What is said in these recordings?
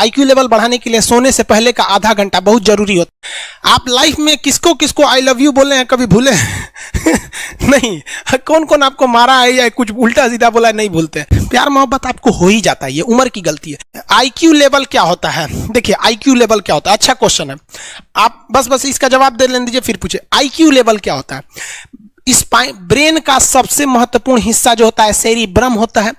IQ level बढ़ाने के लिए सोने से पहले का आधा घंटा बहुत जरूरी होता है। आप लाइफ में किसको किसको आई लव यू बोले हैं कभी भूले नहीं? कौन कौन आपको मारा है या कुछ उल्टा सीधा बोला है नहीं भूलते। प्यार मोहब्बत आपको हो ही जाता है, ये उम्र की गलती है। आईक्यू लेवल क्या होता है? देखिए आईक्यू लेवल क्या होता है, अच्छा क्वेश्चन है। आप बस इसका जवाब दे लेने दीजिए फिर पूछे आईक्यू लेवल क्या होता है। इस ब्रेन का सबसे महत्वपूर्ण हिस्सा जो होता है सेरिब्रम होता है।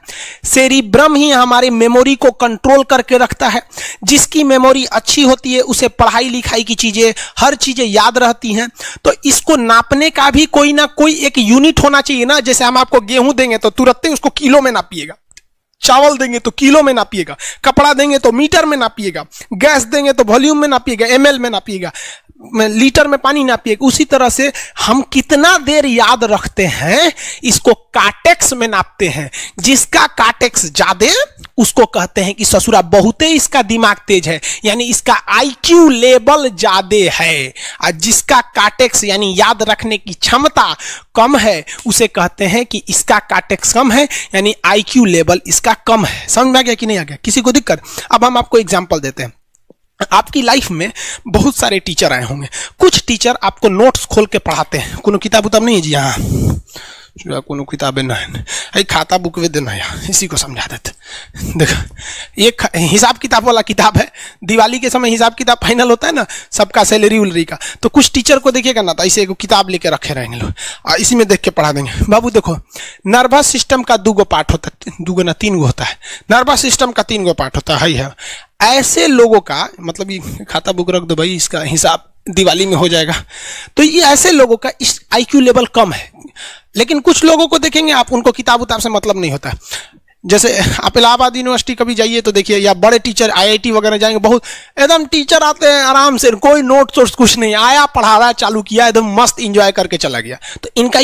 सेरिब्रम ही हमारे मेमोरी को कंट्रोल करके रखता है। जिसकी मेमोरी अच्छी होती है उसे पढ़ाई लिखाई की चीजें हर चीजें याद रहती हैं। तो इसको नापने का भी कोई ना कोई एक यूनिट होना चाहिए ना। जैसे हम आपको गेहूं देंगे तो तुरंत ही उसको किलो में नापिएगा, चावल देंगे तो किलो में नापिएगा, कपड़ा देंगे तो मीटर में नापिएगा, गैस देंगे तो वॉल्यूम में नापिएगा, एमएल में नापिएगा, लीटर में पानी नापिएगा। उसी तरह से हम कितना देर याद रखते हैं इसको कार्टेक्स में नापते हैं। जिसका कार्टेक्स ज्यादा उसको कहते हैं कि ससुरा बहुते इसका दिमाग तेज है, यानी इसका आईक्यू लेवल ज्यादा है। और जिसका कार्टेक्स यानी याद रखने की क्षमता कम है उसे कहते हैं कि इसका कार्टेक्स कम है, यानी आईक्यू लेवल इसका कम है। समझ में आ गया कि नहीं आ गया? किसी को दिक्कत? अब हम आपको एग्जांपल देते हैं। आपकी लाइफ में बहुत सारे टीचर आए होंगे। कुछ टीचर आपको नोट्स खोल के पढ़ाते हैं। कोनो किताब उताब नहीं है जी? हाँ, कोनो किताबें ना है, खाता बुक वे देना है, इसी को समझा देते। देखो एक हिसाब किताब वाला किताब है। दिवाली के समय हिसाब किताब फाइनल होता है ना सबका, सैलरी उलरी का। तो कुछ टीचर को देखिएगा ना तो ऐसे एक किताब लेके रखे रहेंगे लोग और इसी में देख के पढ़ा देंगे। बाबू देखो नर्वस सिस्टम का 2 पार्ट होता है, 2 ना 3 होता है। नर्वस सिस्टम का 3 पार्ट होता है। ऐसे लोगों का मतलब ये खाता बुक रख दो भाई, इसका हिसाब दिवाली में हो जाएगा। तो ये ऐसे लोगों का इस आईक्यू लेवल कम है। लेकिन कुछ लोगों को देखेंगे आप, उनको किताब उताब से मतलब नहीं होता। जैसे आप इलाहाबाद यूनिवर्सिटी कभी जाइए तो देखिए, या बड़े टीचर आईआईटी वगैरह जाएंगे, बहुत एकदम टीचर आते हैं आराम से, कोई नोट सोर्स कुछ नहीं, आया पढ़ा रहा है, चालू किया, एकदम मस्त इंजॉय करके चला गया। तो इनका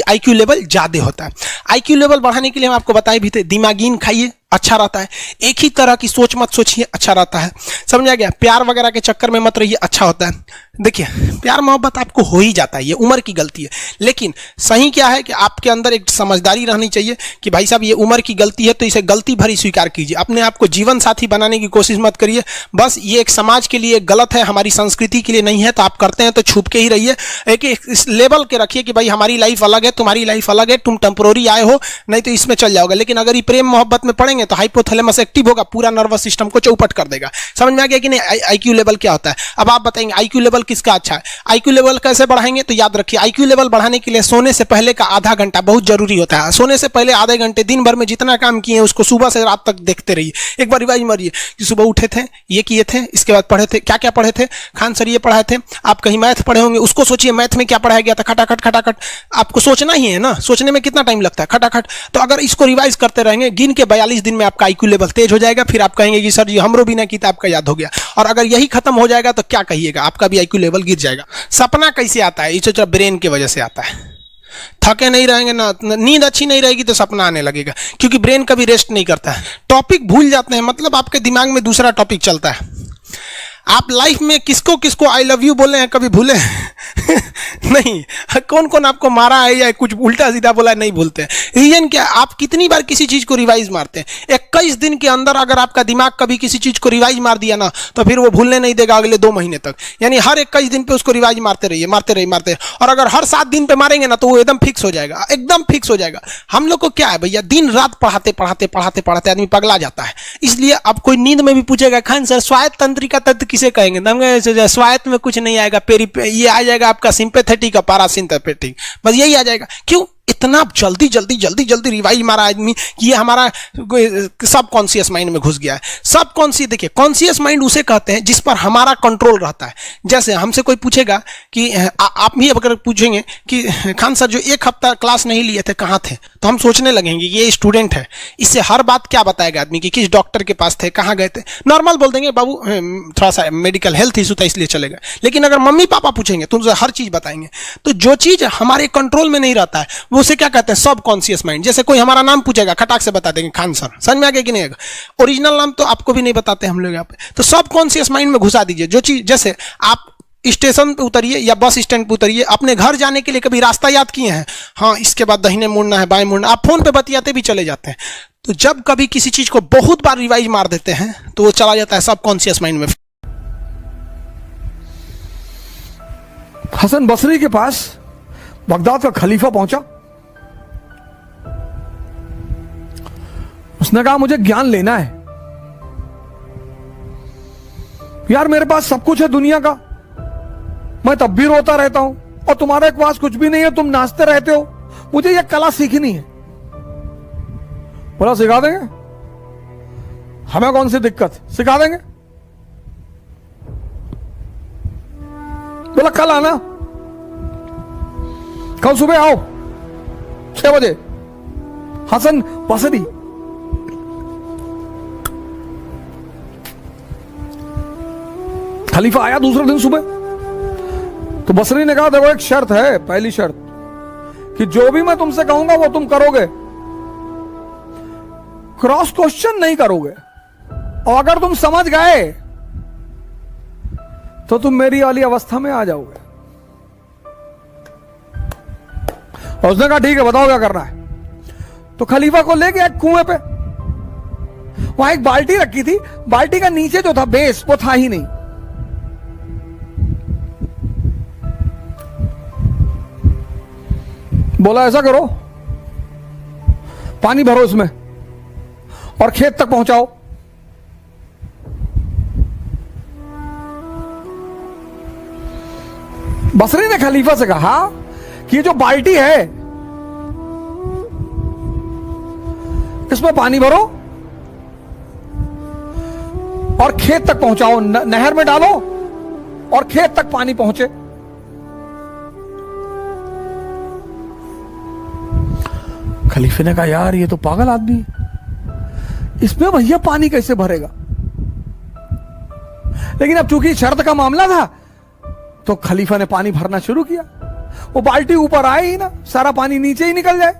आईक्यू लेवल ज्यादा होता है। आईक्यू लेवल बढ़ाने के लिए हम आपको बताए भी थे, दिमागीन खाइए अच्छा रहता है। एक ही तरह की सोच मत सोचिए, अच्छा रहता है। समझ आ गया? प्यार वगैरह के चक्कर में मत रहिए, अच्छा होता है। देखिए प्यार मोहब्बत आपको हो ही जाता है, ये उम्र की गलती है। लेकिन सही क्या है कि आपके अंदर एक समझदारी रहनी चाहिए कि भाई साहब ये उम्र की गलती है तो इसे गलती भरी स्वीकार कीजिए। अपने आप को जीवन साथी बनाने की कोशिश मत करिए। बस ये एक समाज के लिए गलत है, हमारी संस्कृति के लिए नहीं है। तो आप करते हैं तो छुप के ही रहिए। एक इस लेवल के रखिए कि भाई हमारी लाइफ अलग है, तुम्हारी लाइफ अलग है, तुम टेम्पोररी आए हो, नहीं तो इसमें चल जाओगे। लेकिन अगर ये प्रेम मोहब्बत में पड़ेंगे तो हाइपोथैलेमस एक्टिव होगा, पूरा नर्वस सिस्टम को चौपट कर देगा। समझ में आ गया कि नहीं? आईक्यू लेवल क्या होता है? अब आप बताएंगे आईक्यू लेवल किसका अच्छा है, आईक्यू लेवल कैसे बढ़ाएंगे? तो याद रखिए आईक्यू लेवल बढ़ाने के लिए सोने से पहले का आधा घंटा बहुत जरूरी होता है। सोने से पहले आधे घंटे दिन भर में जितना काम किए उसको सुबह से रात तक देखते रहिए। एक बार रिवाइज मारिए कि सुबह उठे थे, ये किए थे, इसके बाद पढ़े थे, क्या क्या पढ़े थे, खान सर ये पढ़ाए थे। आप कहीं मैथ पढ़े होंगे, उसको सोचिए मैथ में क्या पढ़ाया गया था, खटाखट खटाखट। आपको सोचना ही है ना, सोचने में कितना टाइम लगता है, खटाखट। तो अगर इसको रिवाइज करते रहेंगे, गिन के 42 दिन में आपका आईक्यू लेवल तेज हो जाएगा। फिर आप कहेंगे कि सर जी हमरो बिना किताब का याद हो गया। और अगर यही खत्म हो जाएगा तो क्या कहिएगा, आपका भी आईक्यू लेवल गिर जाएगा। सपना कैसे आता है? इसे जो ब्रेन की वजह से आता है। थके नहीं रहेंगे ना, नींद अच्छी नहीं रहेगी तो सपना आने लगेगा, क्योंकि ब्रेन कभी रेस्ट नहीं करता है। टॉपिक भूल जाते हैं, मतलब आपके दिमाग में दूसरा टॉपिक चलता है। आप लाइफ में किसको किसको आई लव यू बोले हैं कभी भूले नहीं? कौन कौन आपको मारा है या कुछ उल्टा सीधा बोला है नहीं भूलते। रीजन क्या? आप कितनी बार किसी चीज को रिवाइज मारते हैं। 21 दिन के अंदर अगर आपका दिमाग कभी किसी चीज को रिवाइज मार दिया ना तो फिर वो भूलने नहीं देगा अगले 2 महीने तक। यानी हर 21 दिन पे उसको रिवाइज मारते रहिए, मारते रहिए, मारते। और अगर हर 7 दिन पे मारेंगे ना तो वो एकदम फिक्स हो जाएगा, एकदम फिक्स हो जाएगा। हम लोग को क्या है भैया, दिन रात पढ़ाते पढ़ाते पढ़ाते पढ़ाते आदमी पगला जाता है। इसलिए अब कोई नींद में भी पूछेगा खान सर स्वायत्त तंत्रिका तत्व किसे कहेंगे, स्वायत्त में कुछ नहीं आएगा, ये आ जाएगा आपका सिंपैथेटिक और पैरासिम्पैथेटिक, बस यही आ जाएगा। क्यों इतना जल्दी जल्दी जल्दी जल्दी रिवाइज मारा आदमी कि ये हमारा सब कॉन्शियस माइंड में घुस गया है। सब कॉन्शियस, देखिए कॉन्शियस माइंड उसे कहते हैं जिस पर हमारा कंट्रोल रहता है। जैसे हमसे कोई पूछेगा कि आप भी अगर पूछेंगे कि खान सर जो 1 हफ्ता क्लास नहीं लिए थे कहाँ थे, तो हम सोचने लगेंगे ये स्टूडेंट है, इससे हर बात क्या बताएगा आदमी कि किस डॉक्टर के पास थे, कहाँ गए थे। नॉर्मल बोल देंगे बाबू थोड़ा सा मेडिकल हेल्थ इशू था इसलिए चले गए। लेकिन अगर मम्मी पापा पूछेंगे तो उनसे हर चीज बताएंगे। तो जो चीज हमारे कंट्रोल में नहीं रहता है वो उसे क्या कहते हैं, सब कॉन्शियस माइंड। जैसे कोई हमारा नाम पूछेगा खटाक से बता देंगे खान सर, समझ में आ गया कि नहीं आएगा? ओरिजिनल नाम तो आपको भी नहीं बताते हम लोग यहाँ पे। तो सब कॉन्शियस माइंड में घुसा दीजिए जो चीज। जैसे आप स्टेशन पे उतरिए या बस स्टैंड पे उतरिए, अपने घर जाने के लिए कभी रास्ता याद किए हैं? हाँ, इसके बाद दाहिने मुड़ना है, बाएं मुड़ना। आप फोन पे बतियाते भी चले जाते हैं। तो जब कभी किसी चीज को बहुत बार रिवाइज मार देते हैं तो वो चला जाता है सबकॉन्शियस माइंड में। हसन बसरी के पास बगदाद का खलीफा पहुंचा। उसने कहा मुझे ज्ञान लेना है यार, मेरे पास सब कुछ है दुनिया का, मैं तब भी रोता रहता हूं और तुम्हारे पास कुछ भी नहीं है, तुम नाचते रहते हो, मुझे यह कला सीखनी है। बोला सिखा देंगे, हमें कौन सी दिक्कत, सिखा देंगे। बोला कल आना, कल सुबह आओ 6 बजे, हसन बसरी। खलीफा आया दूसरे दिन सुबह। तो बसरी ने कहा देखो एक शर्त है, पहली शर्त कि जो भी मैं तुमसे कहूंगा वो तुम करोगे, क्रॉस क्वेश्चन नहीं करोगे, और अगर तुम समझ गए तो तुम मेरी वाली अवस्था में आ जाओगे। और उसने कहा ठीक है बताओ क्या करना है। तो खलीफा को ले गया एक कुएं पे, वहां एक बाल्टी रखी थी, बाल्टी का नीचे जो था बेस वो था ही नहीं। बोला ऐसा करो, पानी भरो इसमें और खेत तक पहुंचाओ। बसरी ने खलीफा से कहा कि ये जो बाल्टी है इसमें पानी भरो और खेत तक पहुंचाओ, नहर में डालो और खेत तक पानी पहुंचे। खलीफे ने कहा यार ये तो पागल आदमी है, इसमें भैया पानी कैसे भरेगा। लेकिन अब चूंकि शर्त का मामला था तो खलीफा ने पानी भरना शुरू किया। वो बाल्टी ऊपर आए ही ना, सारा पानी नीचे ही निकल जाए।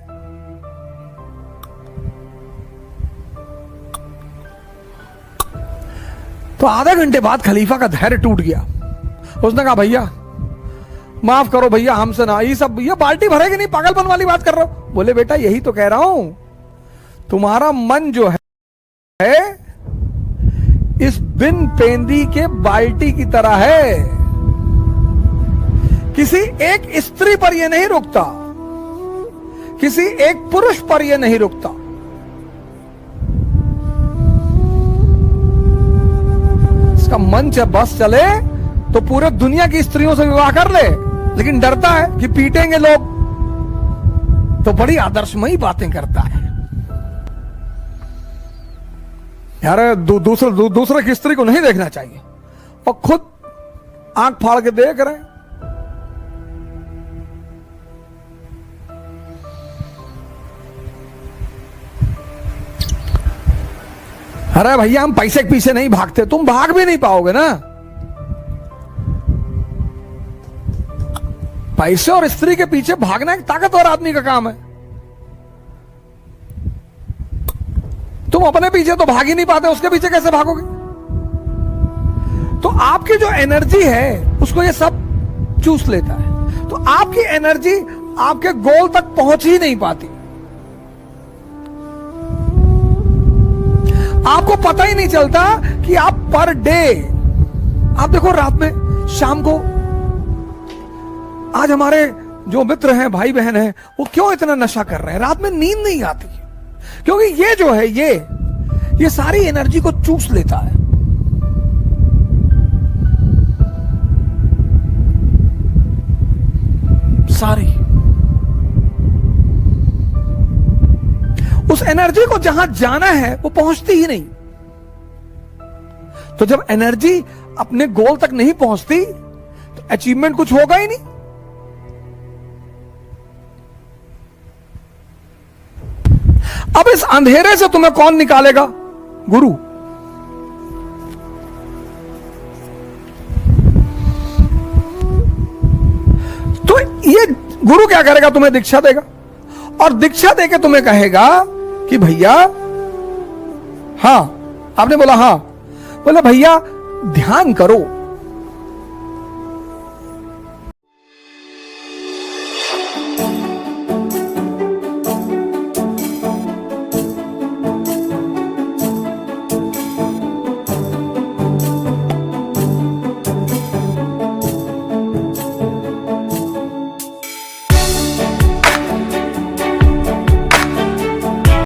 तो आधे घंटे बाद खलीफा का धैर्य टूट गया। उसने कहा भैया माफ करो भैया, हमसे ना, ये सब ये बाल्टी भरेगी नहीं, पागलपन वाली बात कर रहे हो। बोले बेटा यही तो कह रहा हूं, तुम्हारा मन जो है इस बिन पेंदी के बाल्टी की तरह है, किसी एक स्त्री पर यह नहीं रुकता, किसी एक पुरुष पर यह नहीं रुकता। इसका मन जब बस चले तो पूरे दुनिया की स्त्रियों से विवाह कर ले, लेकिन डरता है कि पीटेंगे लोग, तो बड़ी आदर्शमयी बातें करता है। यार दूसरे की स्त्री को नहीं देखना चाहिए, और खुद आंख फाड़ के देख रहे हैं। अरे भैया हम पैसे के पीछे नहीं भागते, तुम भाग भी नहीं पाओगे ना। पैसे और स्त्री के पीछे भागना एक ताकतवर आदमी का काम है। तुम अपने पीछे तो भाग ही नहीं पाते, उसके पीछे कैसे भागोगे। तो आपकी जो एनर्जी है उसको ये सब चूस लेता है, तो आपकी एनर्जी आपके गोल तक पहुंच ही नहीं पाती। आपको पता ही नहीं चलता कि आप पर डे, आप देखो रात में, शाम को, आज हमारे जो मित्र हैं, भाई बहन हैं, वो क्यों इतना नशा कर रहे हैं, रात में नींद नहीं आती, क्योंकि ये जो है ये सारी एनर्जी को चूस लेता है। सारी उस एनर्जी को जहां जाना है वो पहुंचती ही नहीं। तो जब एनर्जी अपने गोल तक नहीं पहुंचती तो अचीवमेंट कुछ होगा ही नहीं। अब इस अंधेरे से तुम्हें कौन निकालेगा? गुरु। तो ये गुरु क्या करेगा? तुम्हें दीक्षा देगा, और दीक्षा देके तुम्हें कहेगा कि भैया, हाँ, आपने बोला हाँ, बोले भैया ध्यान करो,